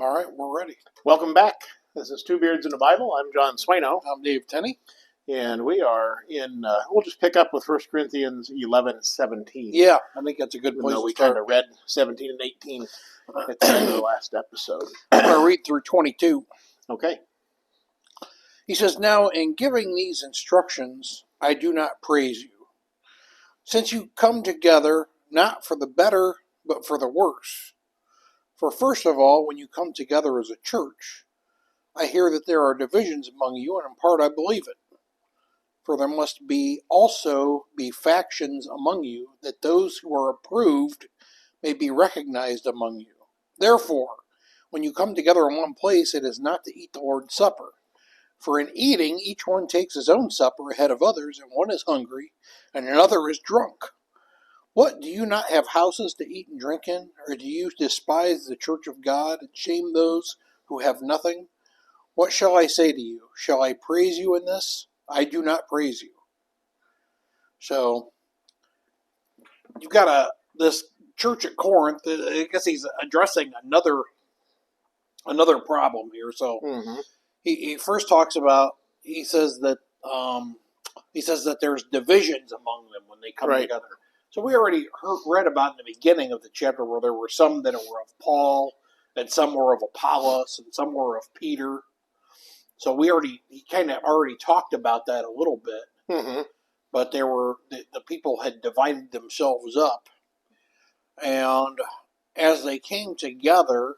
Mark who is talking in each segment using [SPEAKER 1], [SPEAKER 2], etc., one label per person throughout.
[SPEAKER 1] All right, we're ready.
[SPEAKER 2] Welcome back. This is Two Beards in the Bible. I'm John Swano,
[SPEAKER 1] I'm Dave Tenney.
[SPEAKER 2] and we are in, we'll just pick up with 1 Corinthians 11:17.
[SPEAKER 1] Yeah, I think that's a good
[SPEAKER 2] Even
[SPEAKER 1] place
[SPEAKER 2] though
[SPEAKER 1] to
[SPEAKER 2] we
[SPEAKER 1] start.
[SPEAKER 2] kind of read 17 and 18 at the end of the last episode.
[SPEAKER 1] I'm going to read through 22.
[SPEAKER 2] Okay.
[SPEAKER 1] He says, "Now in giving these instructions, I do not praise you, since you come together not for the better, but for the worse. For first of all, when you come together as a church, I hear that there are divisions among you, and in part I believe it. For there must also be factions among you, that those who are approved may be recognized among you. Therefore, when you come together in one place, it is not to eat the Lord's Supper. For in eating, each one takes his own supper ahead of others, and one is hungry, and another is drunk. What, do you not have houses to eat and drink in? Or do you despise the church of God, and shame those who have nothing? What shall I say to you? Shall I praise you in this? I do not praise you." So, you've got this church at Corinth. I guess he's addressing another problem here. So he first talks about, he says that there's divisions among them when they come together. So we already read about in the beginning of the chapter where there were some that were of Paul, and some were of Apollos, and some were of Peter. So he kind of already talked about that a little bit.
[SPEAKER 2] Mm-hmm.
[SPEAKER 1] But the people had divided themselves up, and as they came together,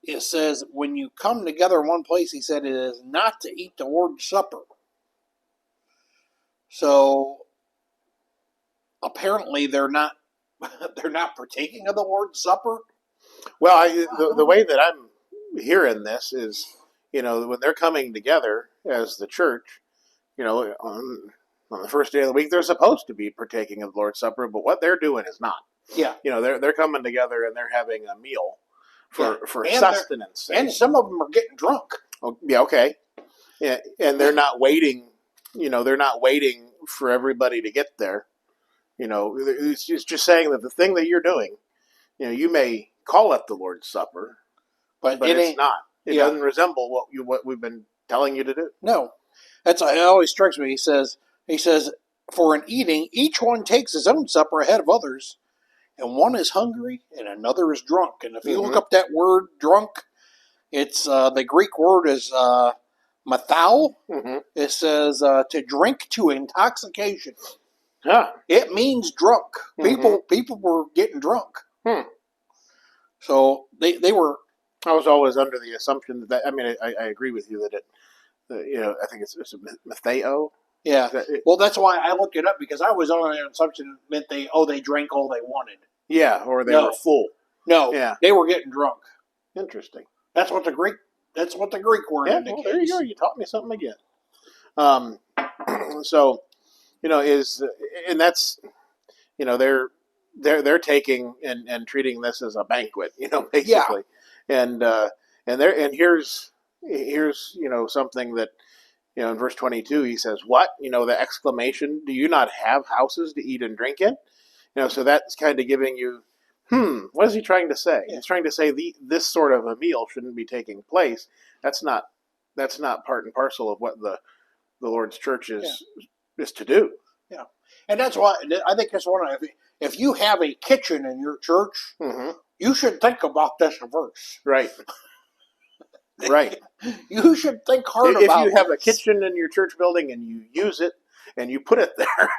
[SPEAKER 1] it says, when you come together in one place, he said, it is not to eat the Lord's Supper. So apparently they're not partaking of the Lord's Supper.
[SPEAKER 2] Well, the way that I'm hearing this is, when they're coming together as the church, on the first day of the week, they're supposed to be partaking of the Lord's Supper, but what they're doing is not.
[SPEAKER 1] Yeah.
[SPEAKER 2] They're coming together and they're having a meal for
[SPEAKER 1] and
[SPEAKER 2] sustenance.
[SPEAKER 1] And some of them are getting drunk.
[SPEAKER 2] Oh, yeah, okay. Yeah, and they're not waiting, they're not waiting for everybody to get there. It's just saying that the thing that you're doing, you may call it the Lord's Supper, but it's not. It doesn't resemble what we've been telling you to do.
[SPEAKER 1] No. It always strikes me. He says, for in eating, each one takes his own supper ahead of others, and one is hungry and another is drunk. And if you look up that word drunk, it's the Greek word is mathao. It says to drink to intoxication.
[SPEAKER 2] Yeah.
[SPEAKER 1] It means drunk. People were getting drunk. So they were.
[SPEAKER 2] I was always under the assumption that I agree with you that it. I think it's matheo.
[SPEAKER 1] Yeah. Well, that's why I looked it up, because I was under the assumption it meant they drank all they wanted.
[SPEAKER 2] Yeah, or they were full.
[SPEAKER 1] No.
[SPEAKER 2] Yeah.
[SPEAKER 1] They were getting drunk.
[SPEAKER 2] Interesting.
[SPEAKER 1] That's what the Greek word indicates.
[SPEAKER 2] Well, there you go. You taught me something again. So, and that's, they're taking and treating this as a banquet, basically. Yeah. And here's something that, in verse 22 he says, what, the exclamation, do you not have houses to eat and drink in? So that's kind of giving you, what is he trying to say? He's trying to say this sort of a meal shouldn't be taking place. That's not part and parcel of what the Lord's church is to do.
[SPEAKER 1] Yeah. And that's why I think that's one of, if you have a kitchen in your church, you should think about this verse.
[SPEAKER 2] Right. Right.
[SPEAKER 1] You should think hard
[SPEAKER 2] about it.
[SPEAKER 1] If
[SPEAKER 2] you have a kitchen in your church building and you use it and you put it there,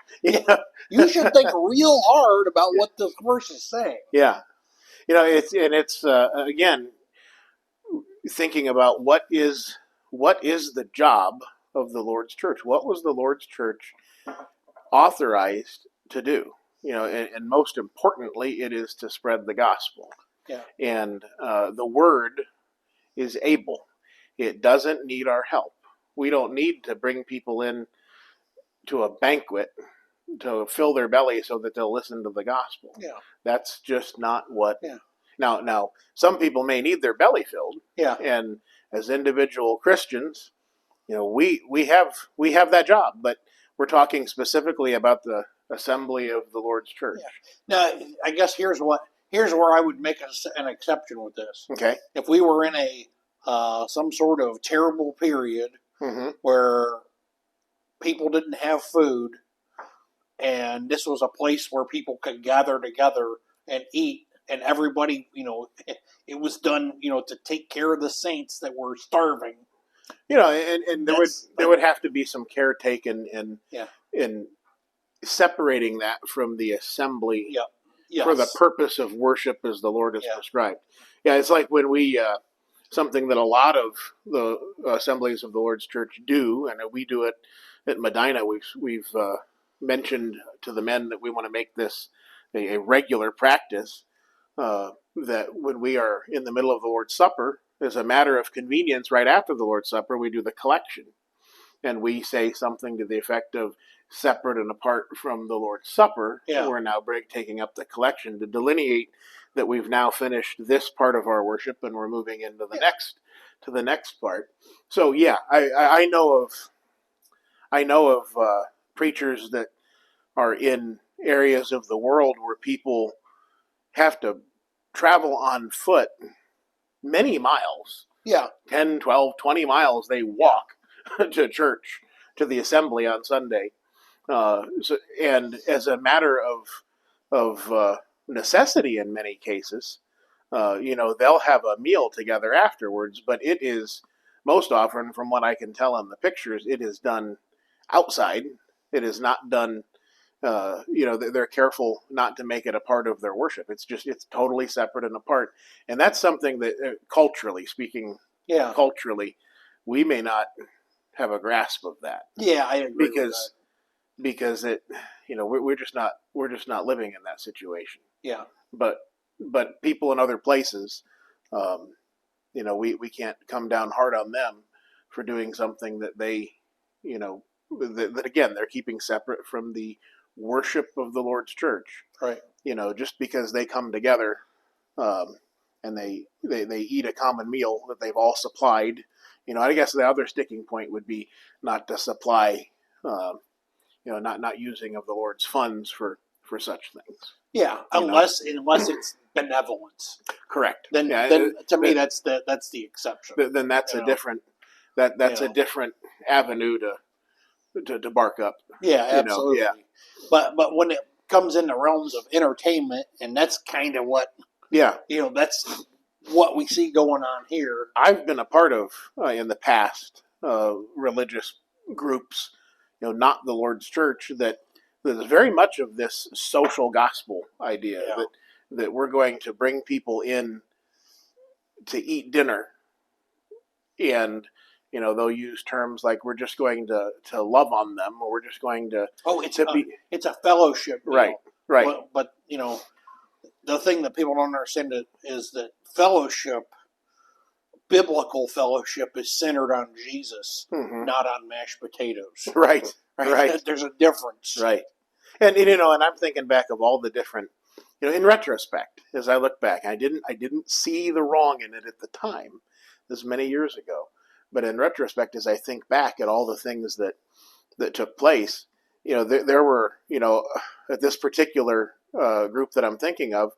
[SPEAKER 1] you should think real hard about what this verse is saying.
[SPEAKER 2] Yeah. It's again, thinking about what is the job of the Lord's church? What was the Lord's church authorized to do? And most importantly, it is to spread the gospel.
[SPEAKER 1] Yeah.
[SPEAKER 2] And the word is able. It doesn't need our help. We don't need to bring people in to a banquet to fill their belly so that they'll listen to the gospel.
[SPEAKER 1] Yeah. That's
[SPEAKER 2] just not what.
[SPEAKER 1] Yeah.
[SPEAKER 2] Now, some people may need their belly filled.
[SPEAKER 1] Yeah.
[SPEAKER 2] And as individual Christians, we have that job, but we're talking specifically about the assembly of the Lord's church.
[SPEAKER 1] Yeah. Now, I guess here's what here's where I would make an exception with this.
[SPEAKER 2] Okay.
[SPEAKER 1] If we were in a some sort of terrible period where people didn't have food, and this was a place where people could gather together and eat, and everybody, it was done, to take care of the saints that were starving.
[SPEAKER 2] And there would have to be some care taken in separating that from the assembly for the purpose of worship as the Lord has prescribed. Yeah, it's like when we something that a lot of the assemblies of the Lord's Church do, and we do it at Medina. We've mentioned to the men that we want to make this a regular practice. That when we are in the middle of the Lord's Supper, as a matter of convenience, right after the Lord's Supper, we do the collection. And we say something to the effect of, separate and apart from the Lord's Supper, we're now taking up the collection to delineate that we've now finished this part of our worship and we're moving into the next part. So I know of preachers that are in areas of the world where people have to travel on foot many miles. 10, 12, 20 miles they walk to church, to the assembly on Sunday. And as a matter of necessity in many cases, they'll have a meal together afterwards, but it is most often, from what I can tell in the pictures, it is done outside. It is not done, they're careful not to make it a part of their worship. It's totally separate and apart. And that's something that culturally speaking, we may not have a grasp of that.
[SPEAKER 1] Yeah, I agree
[SPEAKER 2] because it, we're just not living in that situation.
[SPEAKER 1] Yeah.
[SPEAKER 2] But people in other places, we can't come down hard on them for doing something that they, that again, they're keeping separate from the worship of the Lord's church.
[SPEAKER 1] Right.
[SPEAKER 2] Just because they come together, and they eat a common meal that they've all supplied. I guess the other sticking point would be not to supply, not using of the Lord's funds for such things.
[SPEAKER 1] Yeah, unless it's benevolence.
[SPEAKER 2] Correct.
[SPEAKER 1] Then to me that's the exception.
[SPEAKER 2] Then that's a different a different avenue to bark up.
[SPEAKER 1] Yeah, absolutely. But when it comes in the realms of entertainment, and that's kind of what that's what we see going on here.
[SPEAKER 2] I've been a part of in the past religious groups, not the Lord's Church, that there's very much of this social gospel idea that we're going to bring people in to eat dinner, and they'll use terms like we're just going to love on them, or we're just going to
[SPEAKER 1] it's a fellowship,
[SPEAKER 2] right.
[SPEAKER 1] But the thing that people don't understand is that fellowship, biblical fellowship, is centered on Jesus, not on mashed potatoes.
[SPEAKER 2] Right.
[SPEAKER 1] There's a difference.
[SPEAKER 2] Right. And and I'm thinking back of all the different, in retrospect, as I look back, I didn't see the wrong in it at the time. This is many years ago. But in retrospect, as I think back at all the things that took place, there were, at this particular group that I'm thinking of,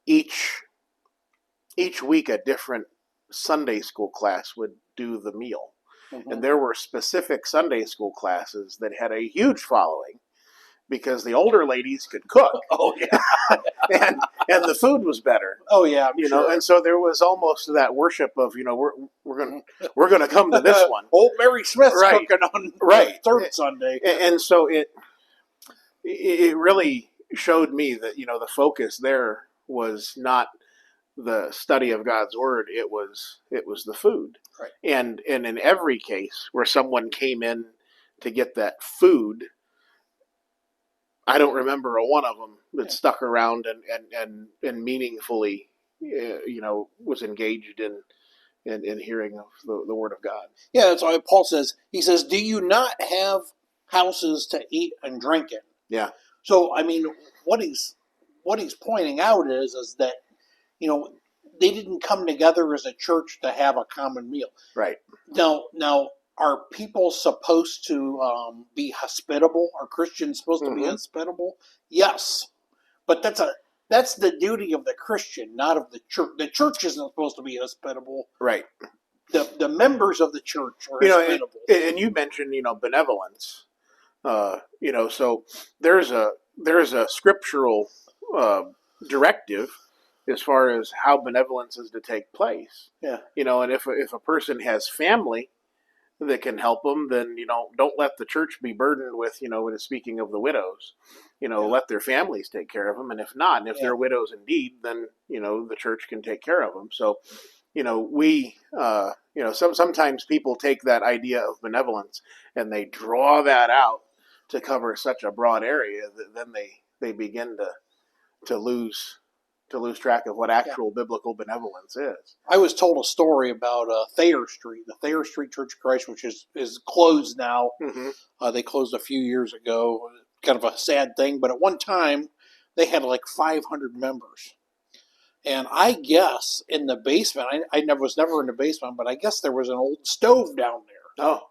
[SPEAKER 2] each week a different Sunday school class would do the meal. And there were specific Sunday school classes that had a huge following because the older ladies could cook.
[SPEAKER 1] Oh yeah.
[SPEAKER 2] and the food was better.
[SPEAKER 1] Oh yeah, sure.
[SPEAKER 2] And so there was almost that worship of, we're gonna come to this one.
[SPEAKER 1] Old Mary Smith's cooking on third Sunday.
[SPEAKER 2] And so it really showed me that, the focus there was not the study of God's word, it was the food.
[SPEAKER 1] Right.
[SPEAKER 2] And in every case where someone came in to get that food, I don't remember a one of them that stuck around and meaningfully, was engaged in hearing of the word of God.
[SPEAKER 1] Yeah, that's why Paul says, he says, do you not have houses to eat and drink in?
[SPEAKER 2] Yeah.
[SPEAKER 1] So, I mean, what he's pointing out is that, they didn't come together as a church to have a common meal.
[SPEAKER 2] Right.
[SPEAKER 1] Now, are people supposed to be hospitable? Are Christians supposed to be hospitable? Yes, but that's that's the duty of the Christian, not of the church. The church isn't supposed to be hospitable.
[SPEAKER 2] Right.
[SPEAKER 1] The members of the church are
[SPEAKER 2] You know,
[SPEAKER 1] hospitable.
[SPEAKER 2] and you mentioned, benevolence. So there's a scriptural directive as far as how benevolence is to take place.
[SPEAKER 1] Yeah.
[SPEAKER 2] And if a person has family that can help them, then don't let the church be burdened with when it's speaking of the widows. Let their families take care of them, and if not, and if they're widows indeed, then the church can take care of them. So we sometimes people take that idea of benevolence and they draw that out to cover such a broad area that then they begin to lose track of what actual biblical benevolence is.
[SPEAKER 1] I was told a story about Thayer Street, the Thayer Street Church of Christ, which is closed now.
[SPEAKER 2] Mm-hmm.
[SPEAKER 1] They closed a few years ago. Kind of a sad thing, but at one time they had like 500 members. And I guess in the basement, I was never in the basement, but I guess there was an old stove down there.
[SPEAKER 2] Oh.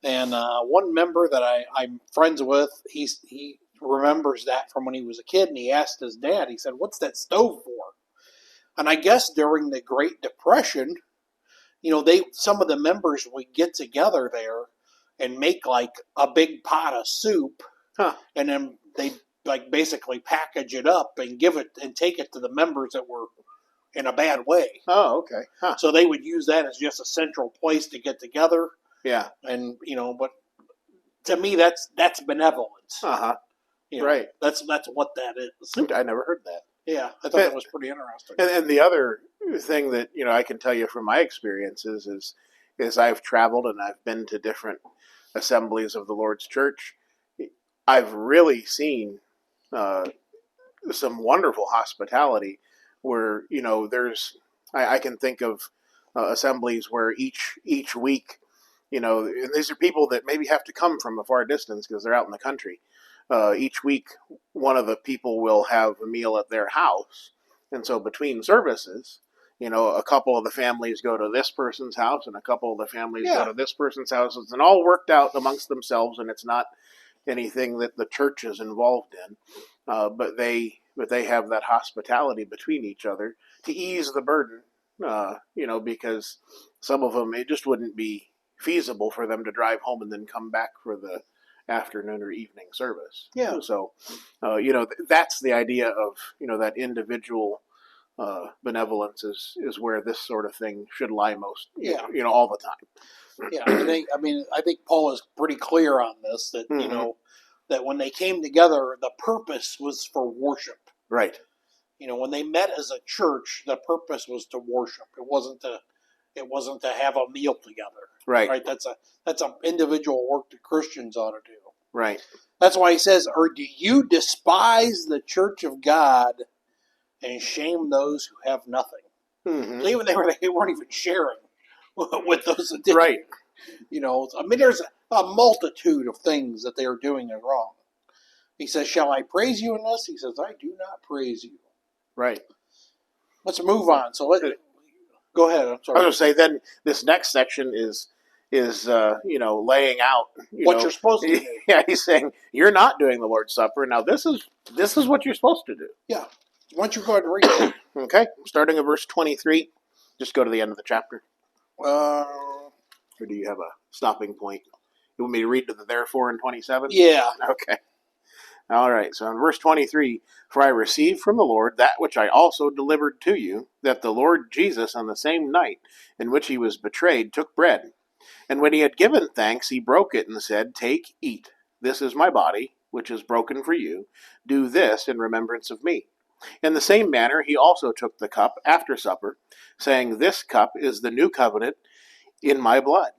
[SPEAKER 1] And one member that I'm friends with, he remembers that from when he was a kid, and he asked his dad, he said, "What's that stove for?" And I guess during the Great Depression, some of the members would get together there and make like a big pot of soup, and then they like basically package it up and give it and take it to the members that were in a bad way.
[SPEAKER 2] Oh, okay. Huh.
[SPEAKER 1] So they would use that as just a central place to get together.
[SPEAKER 2] Yeah.
[SPEAKER 1] And but to me that's benevolence.
[SPEAKER 2] Uh-huh. Right.
[SPEAKER 1] That's what that is.
[SPEAKER 2] I never heard that.
[SPEAKER 1] Yeah, I thought that was pretty interesting.
[SPEAKER 2] And the other thing that I can tell you from my experiences is I've traveled and I've been to different assemblies of the Lord's Church. I've really seen some wonderful hospitality where I can think of assemblies where each week, and these are people that maybe have to come from a far distance because they're out in the country. Each week, one of the people will have a meal at their house, and so between services, a couple of the families go to this person's house, and a couple of the families go to this person's house. It's all worked out amongst themselves, and it's not anything that the church is involved in, but they have that hospitality between each other to ease the burden, because some of them, it just wouldn't be feasible for them to drive home and then come back for the afternoon or evening service.
[SPEAKER 1] Yeah.
[SPEAKER 2] So, that's the idea of, that individual benevolence is where this sort of thing should lie most, all the time.
[SPEAKER 1] Yeah. I think Paul is pretty clear on this that,
[SPEAKER 2] Mm-hmm.
[SPEAKER 1] that when they came together, the purpose was for worship.
[SPEAKER 2] Right.
[SPEAKER 1] When they met as a church, the purpose was to worship. It wasn't to have a meal together.
[SPEAKER 2] Right.
[SPEAKER 1] Right. That's an individual work that Christians ought to do.
[SPEAKER 2] Right.
[SPEAKER 1] That's why he says, "Or do you despise the church of God and shame those who have nothing?"
[SPEAKER 2] Mm-hmm.
[SPEAKER 1] Even they weren't even sharing with those that didn't.
[SPEAKER 2] Right.
[SPEAKER 1] There's a multitude of things that they are doing is wrong. He says, "Shall I praise you in this?" He says, "I do not praise you."
[SPEAKER 2] Right.
[SPEAKER 1] Let's move on. So go ahead. I'm sorry.
[SPEAKER 2] I was going to say, then this next section is laying out
[SPEAKER 1] what you're supposed to do.
[SPEAKER 2] Yeah, he's saying you're not doing the Lord's Supper. Now this is what you're supposed to do.
[SPEAKER 1] Yeah. Why don't you go ahead and read it?
[SPEAKER 2] Okay, starting at verse 23. Just go to the end of the chapter. Or do you have a stopping point? You want me to read to the therefore in 27?
[SPEAKER 1] Yeah.
[SPEAKER 2] Okay. All right, so in verse 23, "For I received from the Lord that which I also delivered to you, that the Lord Jesus on the same night in which he was betrayed took bread. And when he had given thanks, he broke it and said, 'Take, eat. This is my body, which is broken for you. Do this in remembrance of me.' In the same manner, he also took the cup after supper, saying, 'This cup is the new covenant in my blood.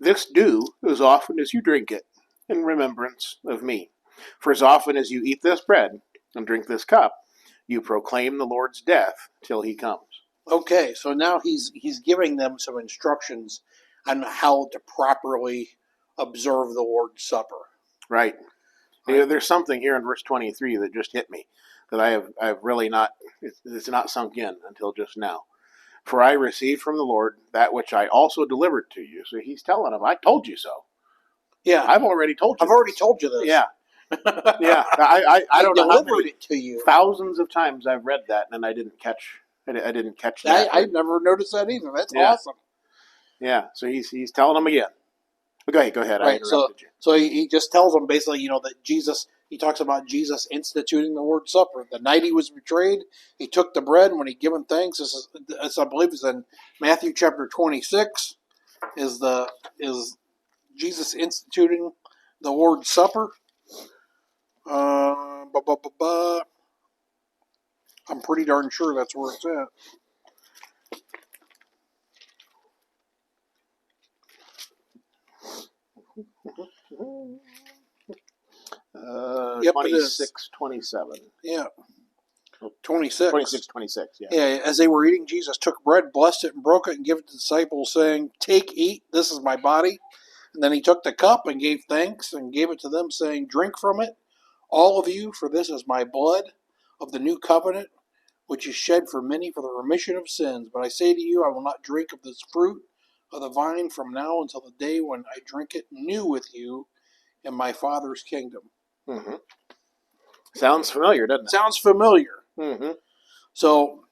[SPEAKER 2] This do as often as you drink it in remembrance of me. For as often as you eat this bread and drink this cup, you proclaim the Lord's death till he comes.'"
[SPEAKER 1] Okay, so now he's giving them some instructions on how to properly observe the Lord's Supper.
[SPEAKER 2] Right. There's something here in verse 23 that just hit me that I've really not, it's not sunk in until just now. "For I received from the Lord that which I also delivered to you." So he's telling them, I told you so.
[SPEAKER 1] Yeah.
[SPEAKER 2] I've already told you.
[SPEAKER 1] I've already told you this.
[SPEAKER 2] Yeah. Yeah, I don't know how
[SPEAKER 1] delivered
[SPEAKER 2] many
[SPEAKER 1] it to you.
[SPEAKER 2] thousands of times I've read that and I didn't catch. I didn't catch that.
[SPEAKER 1] I never noticed that either. That's
[SPEAKER 2] Yeah.
[SPEAKER 1] awesome.
[SPEAKER 2] Yeah. So he's telling them again. But go ahead. Go ahead. I
[SPEAKER 1] Right.
[SPEAKER 2] interrupted you.
[SPEAKER 1] So he just tells them basically, that Jesus. He talks about Jesus instituting the Lord's Supper. The night he was betrayed, he took the bread, and when he given thanks, this I believe is in Matthew chapter 26. Is Jesus instituting the Lord's Supper? Uh, bu- bu- bu- bu- I'm pretty darn sure that's where it's at. Yep, it is.
[SPEAKER 2] 26, 27.
[SPEAKER 1] Yeah, 26.
[SPEAKER 2] 26, 26, yeah.
[SPEAKER 1] Yeah, as they were eating, Jesus took bread, blessed it, and broke it, and gave it to the disciples, saying, "Take, eat, this is my body." And then he took the cup and gave thanks and gave it to them, saying, "Drink from it, all of you, for this is my blood of the new covenant, which is shed for many for the remission of sins. But I say to you, I will not drink of this fruit of the vine from now until the day when I drink it new with you in my Father's kingdom."
[SPEAKER 2] Mm-hmm. Sounds familiar, doesn't it?
[SPEAKER 1] Sounds familiar.
[SPEAKER 2] Mm-hmm.
[SPEAKER 1] So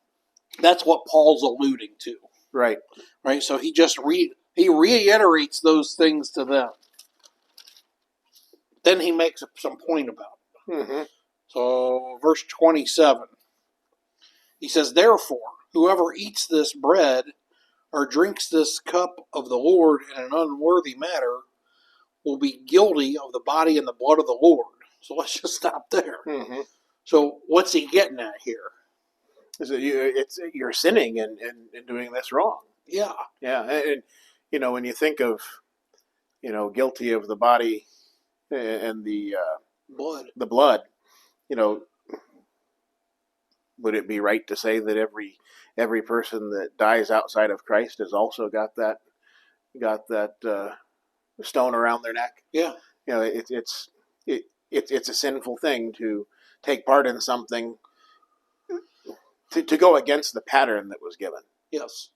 [SPEAKER 1] that's what Paul's alluding to.
[SPEAKER 2] Right.
[SPEAKER 1] Right? So he reiterates those things to them. Then he makes some point about it.
[SPEAKER 2] Mm-hmm.
[SPEAKER 1] So verse 27, he says, "Therefore, whoever eats this bread or drinks this cup of the Lord in an unworthy manner will be guilty of the body and the blood of the Lord." So let's just stop there.
[SPEAKER 2] Mm-hmm.
[SPEAKER 1] So what's he getting at here?
[SPEAKER 2] Is it you're sinning and doing this wrong?
[SPEAKER 1] Yeah.
[SPEAKER 2] Yeah, and when you think of guilty of the body and the blood, would it be right to say that every person that dies outside of Christ has also got that stone around their neck?
[SPEAKER 1] Yeah.
[SPEAKER 2] It's a sinful thing to take part in something to go against the pattern that was given.
[SPEAKER 1] Yes.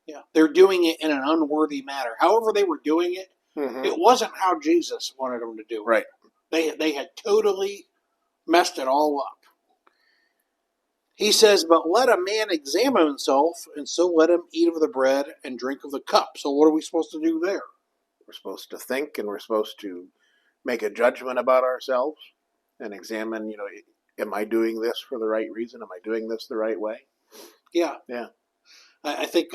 [SPEAKER 1] Yeah. They're doing it in an unworthy manner. However they were doing it,
[SPEAKER 2] Mm-hmm.
[SPEAKER 1] it wasn't how Jesus wanted them to do it.
[SPEAKER 2] Right.
[SPEAKER 1] They had totally messed it all up. He says, "But let a man examine himself, and so let him eat of the bread and drink of the cup." So what are we supposed to do there?
[SPEAKER 2] We're supposed to think, and we're supposed to make a judgment about ourselves and examine, am I doing this for the right reason? Am I doing this the right way?
[SPEAKER 1] Yeah.
[SPEAKER 2] Yeah.
[SPEAKER 1] I think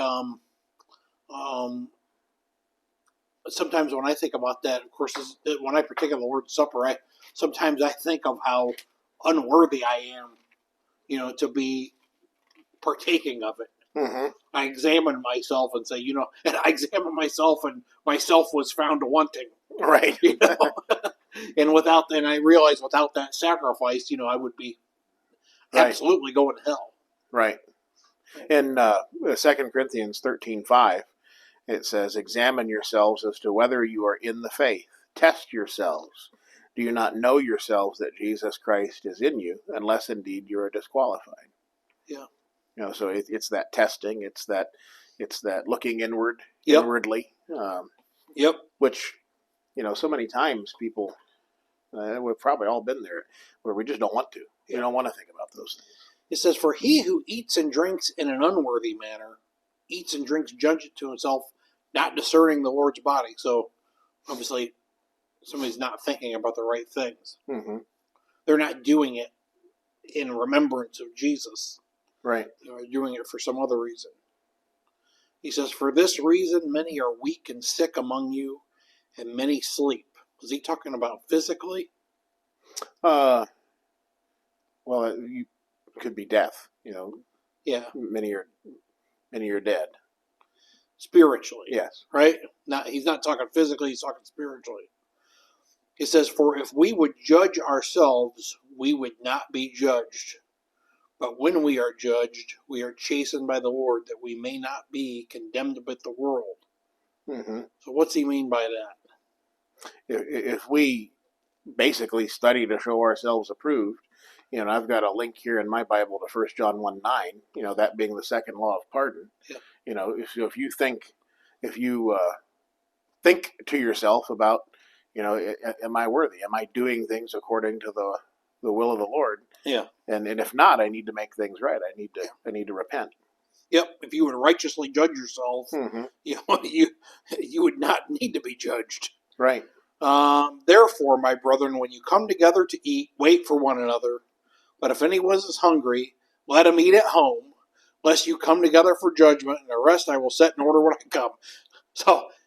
[SPEAKER 1] sometimes when I think about that, of course, when I partake of the Lord's Supper, sometimes I think of how unworthy I am, to be partaking of it.
[SPEAKER 2] Mm-hmm.
[SPEAKER 1] I examine myself and say, and I examine myself, and myself was found wanting.
[SPEAKER 2] Right.
[SPEAKER 1] And I realize without that sacrifice, I would be absolutely going to hell.
[SPEAKER 2] Right. In 2 Corinthians 13:5, it says, "Examine yourselves as to whether you are in the faith. Test yourselves. Do you not know yourselves that Jesus Christ is in you, unless indeed you are disqualified?"
[SPEAKER 1] Yeah.
[SPEAKER 2] So it's that testing. It's that looking inwardly.
[SPEAKER 1] Yep.
[SPEAKER 2] Which, so many times people, we've probably all been there, where we just don't want to.
[SPEAKER 1] Yeah.
[SPEAKER 2] We don't want to think about those things.
[SPEAKER 1] It says, "For he who eats and drinks in an unworthy manner, eats and drinks judgment to himself, not discerning the Lord's body." So, obviously, somebody's not thinking about the right things.
[SPEAKER 2] Mm-hmm.
[SPEAKER 1] They're not doing it in remembrance of Jesus.
[SPEAKER 2] Right.
[SPEAKER 1] They're doing it for some other reason. He says, "For this reason, many are weak and sick among you, and many sleep." Was he talking about physically?
[SPEAKER 2] Well, you could be death.
[SPEAKER 1] Yeah.
[SPEAKER 2] Many are dead.
[SPEAKER 1] Spiritually.
[SPEAKER 2] Yes.
[SPEAKER 1] Right? He's not talking physically, he's talking spiritually. He says, "For if we would judge ourselves, we would not be judged. But when we are judged, we are chastened by the Lord, that we may not be condemned with the world."
[SPEAKER 2] Mm-hmm.
[SPEAKER 1] So what's he mean by that?
[SPEAKER 2] If we basically study to show ourselves approved, I've got a link here in my Bible to 1 John 1:9, that being the second law of pardon.
[SPEAKER 1] Yeah.
[SPEAKER 2] If you think to yourself about, Am I worthy? Am I doing things according to the will of the Lord?
[SPEAKER 1] Yeah.
[SPEAKER 2] And if not, I need to make things right. I need to repent.
[SPEAKER 1] Yep. If you would righteously judge yourself,
[SPEAKER 2] Mm-hmm.
[SPEAKER 1] you would not need to be judged.
[SPEAKER 2] Right.
[SPEAKER 1] Therefore, my brethren, when you come together to eat, wait for one another. But if anyone is hungry, let him eat at home, lest you come together for judgment, and the rest I will set in order when I come.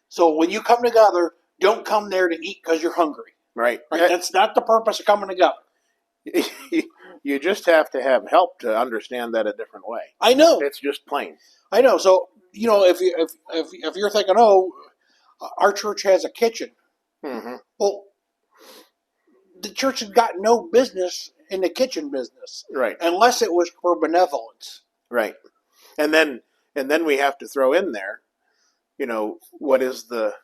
[SPEAKER 1] So when you come together, don't come there to eat because you're hungry.
[SPEAKER 2] Right.
[SPEAKER 1] That's not the purpose of coming together.
[SPEAKER 2] You just have to have help to understand that a different way.
[SPEAKER 1] I know.
[SPEAKER 2] It's just plain.
[SPEAKER 1] I know. So if you're thinking, oh, our church has a kitchen,
[SPEAKER 2] Mm-hmm.
[SPEAKER 1] well, the church has got no business in the kitchen business,
[SPEAKER 2] Right.
[SPEAKER 1] unless it was for benevolence.
[SPEAKER 2] Right. And then we have to throw in there, what is the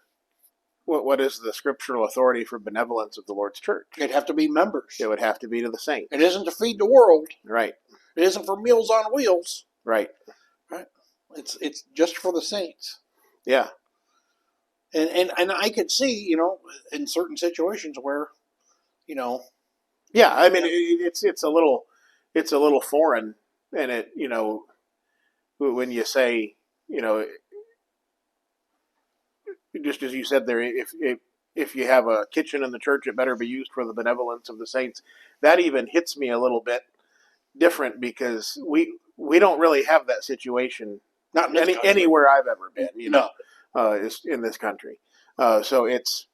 [SPEAKER 2] scriptural authority for benevolence of the Lord's church?
[SPEAKER 1] It'd have to be members.
[SPEAKER 2] It would have to be to the saints.
[SPEAKER 1] It isn't to feed the world.
[SPEAKER 2] Right.
[SPEAKER 1] It isn't for Meals on Wheels.
[SPEAKER 2] Right.
[SPEAKER 1] Right. It's just for the saints.
[SPEAKER 2] Yeah.
[SPEAKER 1] And I could see, in certain situations where,
[SPEAKER 2] Yeah, I mean, it's a little foreign, and it, when you say, just as you said there, if you have a kitchen in the church, it better be used for the benevolence of the saints. That even hits me a little bit different because we don't really have that situation,
[SPEAKER 1] not
[SPEAKER 2] anywhere I've ever been,
[SPEAKER 1] No.
[SPEAKER 2] in this country. So it's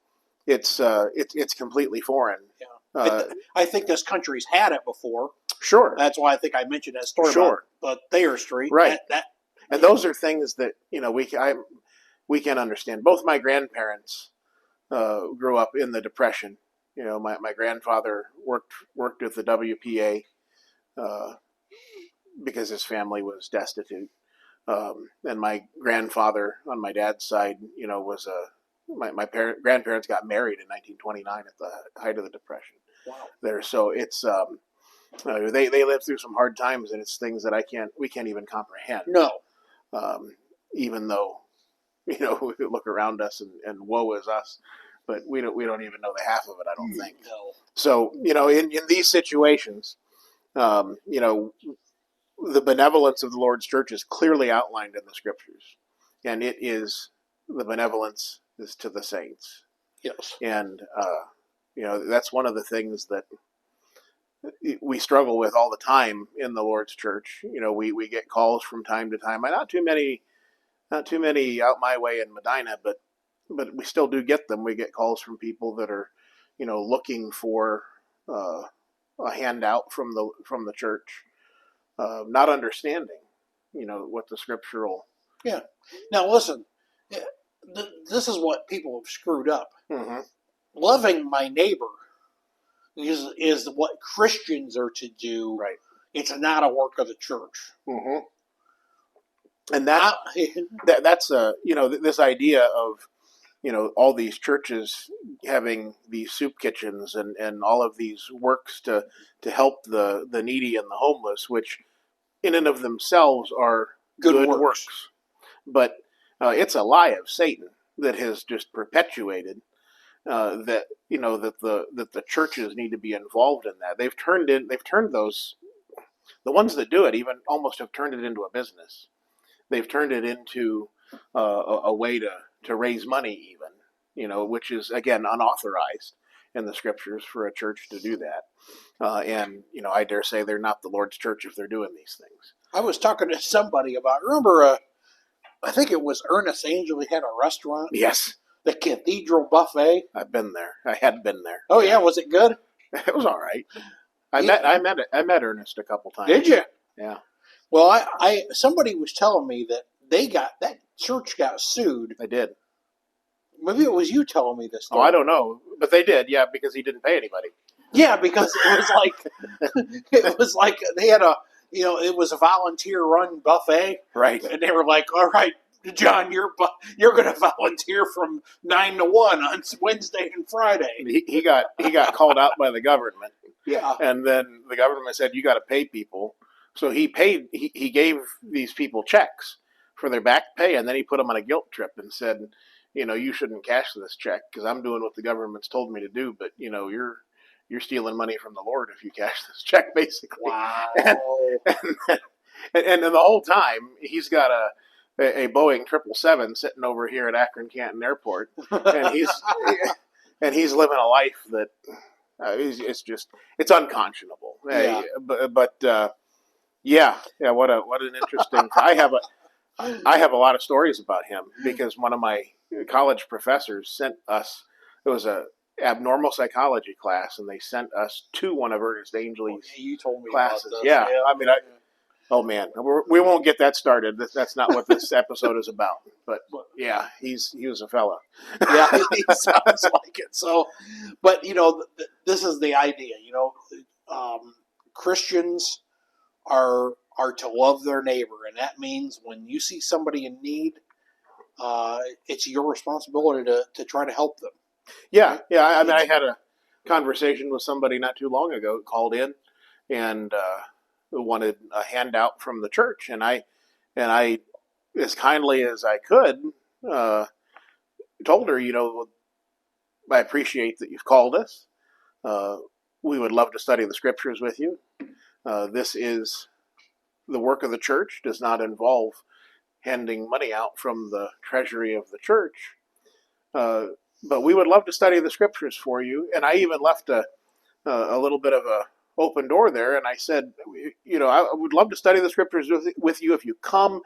[SPEAKER 2] completely foreign.
[SPEAKER 1] Yeah. I think this country's had it before.
[SPEAKER 2] Sure.
[SPEAKER 1] That's why I think I mentioned that story about Thayer Street.
[SPEAKER 2] Right. And those are things that we can understand. Both my grandparents grew up in the Depression. My grandfather worked with the WPA because his family was destitute. And my grandfather on my dad's side, was my grandparents got married in 1929 at the height of the Depression.
[SPEAKER 1] Wow.
[SPEAKER 2] There, so it's they lived through some hard times, and it's things that we can't even comprehend.
[SPEAKER 1] No.
[SPEAKER 2] Even though, we look around us and woe is us, but we don't even know the half of it. I don't think.
[SPEAKER 1] No.
[SPEAKER 2] So in these situations, the benevolence of the Lord's church is clearly outlined in the scriptures, and it is the benevolence is to the saints.
[SPEAKER 1] Yes.
[SPEAKER 2] And that's one of the things that we struggle with all the time in the Lord's church. We get calls from time to time. Not too many out my way in Medina, but we still do get them. We get calls from people that are, looking for a handout from the church, not understanding, what the scriptural.
[SPEAKER 1] Yeah. Now listen, this is what people have screwed up.
[SPEAKER 2] Mm-hmm.
[SPEAKER 1] Loving my neighbor is what Christians are to do.
[SPEAKER 2] Right.
[SPEAKER 1] It's not a work of the church.
[SPEAKER 2] Mm-hmm. And that's this idea of, all these churches having these soup kitchens and all of these works to help the needy and the homeless, which in and of themselves are good works. But it's a lie of Satan that has just perpetuated that the churches need to be involved in that. They've turned those, the ones that do it, even almost have turned it into a business. They've turned it into a way to raise money, even, which is, again, unauthorized in the scriptures for a church to do that. And I dare say they're not the Lord's church if they're doing these things.
[SPEAKER 1] I was talking to somebody about, remember, I think it was Ernest Angel. He had a restaurant.
[SPEAKER 2] Yes.
[SPEAKER 1] The Cathedral Buffet.
[SPEAKER 2] I've been there. I had been there.
[SPEAKER 1] Oh yeah, was it good?
[SPEAKER 2] It was all right. I met Ernest a couple times.
[SPEAKER 1] Did you?
[SPEAKER 2] Yeah.
[SPEAKER 1] Well, I somebody was telling me that that church got sued.
[SPEAKER 2] They did.
[SPEAKER 1] Maybe it was you telling me this story.
[SPEAKER 2] Oh, I don't know, but they did. Yeah, because he didn't pay anybody.
[SPEAKER 1] Yeah, because it was like they had it was a volunteer run buffet,
[SPEAKER 2] right?
[SPEAKER 1] And they were like, "All right, John, you're going to volunteer from 9 to 1 on Wednesday and Friday."
[SPEAKER 2] He got called out by the government.
[SPEAKER 1] Yeah,
[SPEAKER 2] and then the government said you got to pay people. So he paid. He gave these people checks for their back pay, and then he put them on a guilt trip and said, you shouldn't cash this check because I'm doing what the government's told me to do, but you're stealing money from the Lord if you cash this check, basically.
[SPEAKER 3] Wow.
[SPEAKER 2] And the whole time he's got a Boeing 777 sitting over here at Akron Canton Airport, and he's living a life that it's unconscionable.
[SPEAKER 3] Yeah.
[SPEAKER 2] But yeah. What an interesting. I have a lot of stories about him because one of my college professors sent us. It was a abnormal psychology class, and they sent us to one of Ernest Angley's
[SPEAKER 3] You told me
[SPEAKER 2] classes.
[SPEAKER 3] about this.
[SPEAKER 2] Yeah, I mean, oh man, we won't get that started. That's not what this episode is about. But yeah, he was a fella.
[SPEAKER 3] Yeah, he sounds like it. So, but this is the idea. Christians are to love their neighbor, and that means when you see somebody in need, it's your responsibility to try to help them.
[SPEAKER 2] Yeah. I mean, I had a conversation with somebody not too long ago who called in and wanted a handout from the church, and I, as kindly as I could, told her, I appreciate that you've called us. We would love to study the scriptures with you. This is the work of the church, does not involve handing money out from the treasury of the church. But we would love to study the scriptures for you. And I even left a little bit of a open door there. And I said, I would love to study the scriptures with you if you come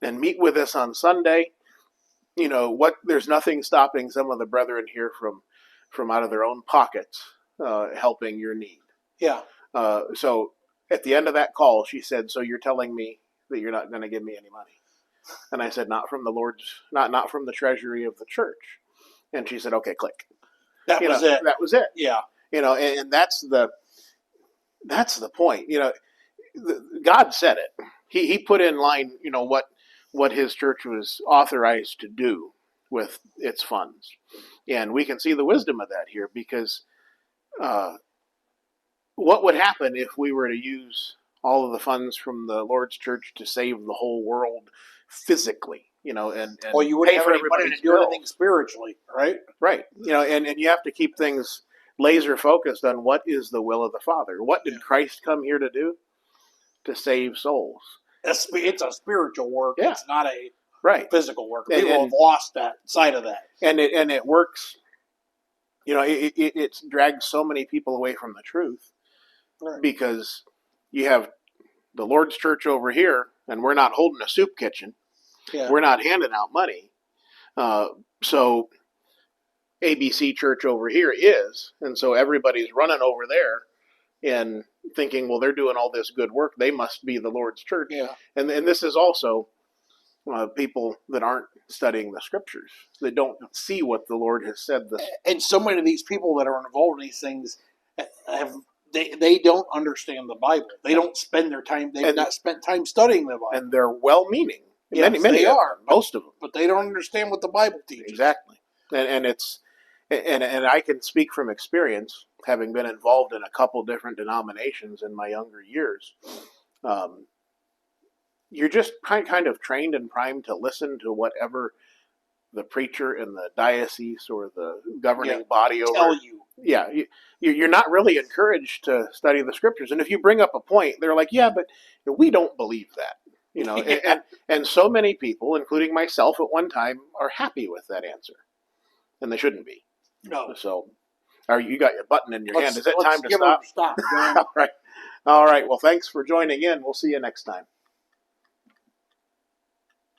[SPEAKER 2] and meet with us on Sunday. There's nothing stopping some of the brethren here from out of their own pockets helping your need.
[SPEAKER 3] Yeah.
[SPEAKER 2] So at the end of that call, she said, "So you're telling me that you're not going to give me any money?" And I said, "Not from the Lord's, not from the treasury of the church." And she said, "Okay, click."
[SPEAKER 3] That was it.
[SPEAKER 2] That was it.
[SPEAKER 3] Yeah.
[SPEAKER 2] And that's the point. God said it. He put in line, what his church was authorized to do with its funds. And we can see the wisdom of that here because what would happen if we were to use all of the funds from the Lord's church to save the whole world physically, and
[SPEAKER 3] Well, you wouldn't
[SPEAKER 2] pay
[SPEAKER 3] have
[SPEAKER 2] for
[SPEAKER 3] any money to
[SPEAKER 2] everybody's
[SPEAKER 3] do
[SPEAKER 2] bills.
[SPEAKER 3] anything spiritually, right?
[SPEAKER 2] Right. And you have to keep things laser focused on what is the will of the Father. What did Christ come here to do? To save souls.
[SPEAKER 3] It's a spiritual work.
[SPEAKER 2] Yeah.
[SPEAKER 3] It's not a
[SPEAKER 2] Right.
[SPEAKER 3] physical work.
[SPEAKER 2] And-
[SPEAKER 3] People
[SPEAKER 2] and-
[SPEAKER 3] have lost that side of that.
[SPEAKER 2] And it works. It's dragged so many people away from the truth
[SPEAKER 3] Right.
[SPEAKER 2] because you have the Lord's church over here, and we're not holding a soup kitchen.
[SPEAKER 3] Yeah.
[SPEAKER 2] We're not handing out money. So ABC Church over here is, and so everybody's running over there and thinking, well, they're doing all this good work. They must be the Lord's church.
[SPEAKER 3] Yeah.
[SPEAKER 2] And this is also people that aren't studying the scriptures, that don't see what the Lord has said.
[SPEAKER 3] And so many of these people that are involved in these things they don't understand the Bible. They don't spend their time. They've not spent time studying the Bible.
[SPEAKER 2] And they're well-meaning.
[SPEAKER 3] Yes,
[SPEAKER 2] many
[SPEAKER 3] they are.
[SPEAKER 2] Most of them.
[SPEAKER 3] But they don't understand what the Bible teaches.
[SPEAKER 2] Exactly. And it's and I can speak from experience, having been involved in a couple different denominations in my younger years. You're just kind of trained and primed to listen to whatever the preacher in the diocese or the governing body over
[SPEAKER 3] tell you.
[SPEAKER 2] Yeah, you're not really encouraged to study the scriptures. And if you bring up a point, they're like, "Yeah, but we don't believe that." And so many people, including myself at one time, are happy with that answer, and they shouldn't be.
[SPEAKER 3] No.
[SPEAKER 2] So, you got your button in your hand. Is it time to
[SPEAKER 3] give
[SPEAKER 2] stop?
[SPEAKER 3] Stop.
[SPEAKER 2] All right. Well, thanks for joining in. We'll see you next time.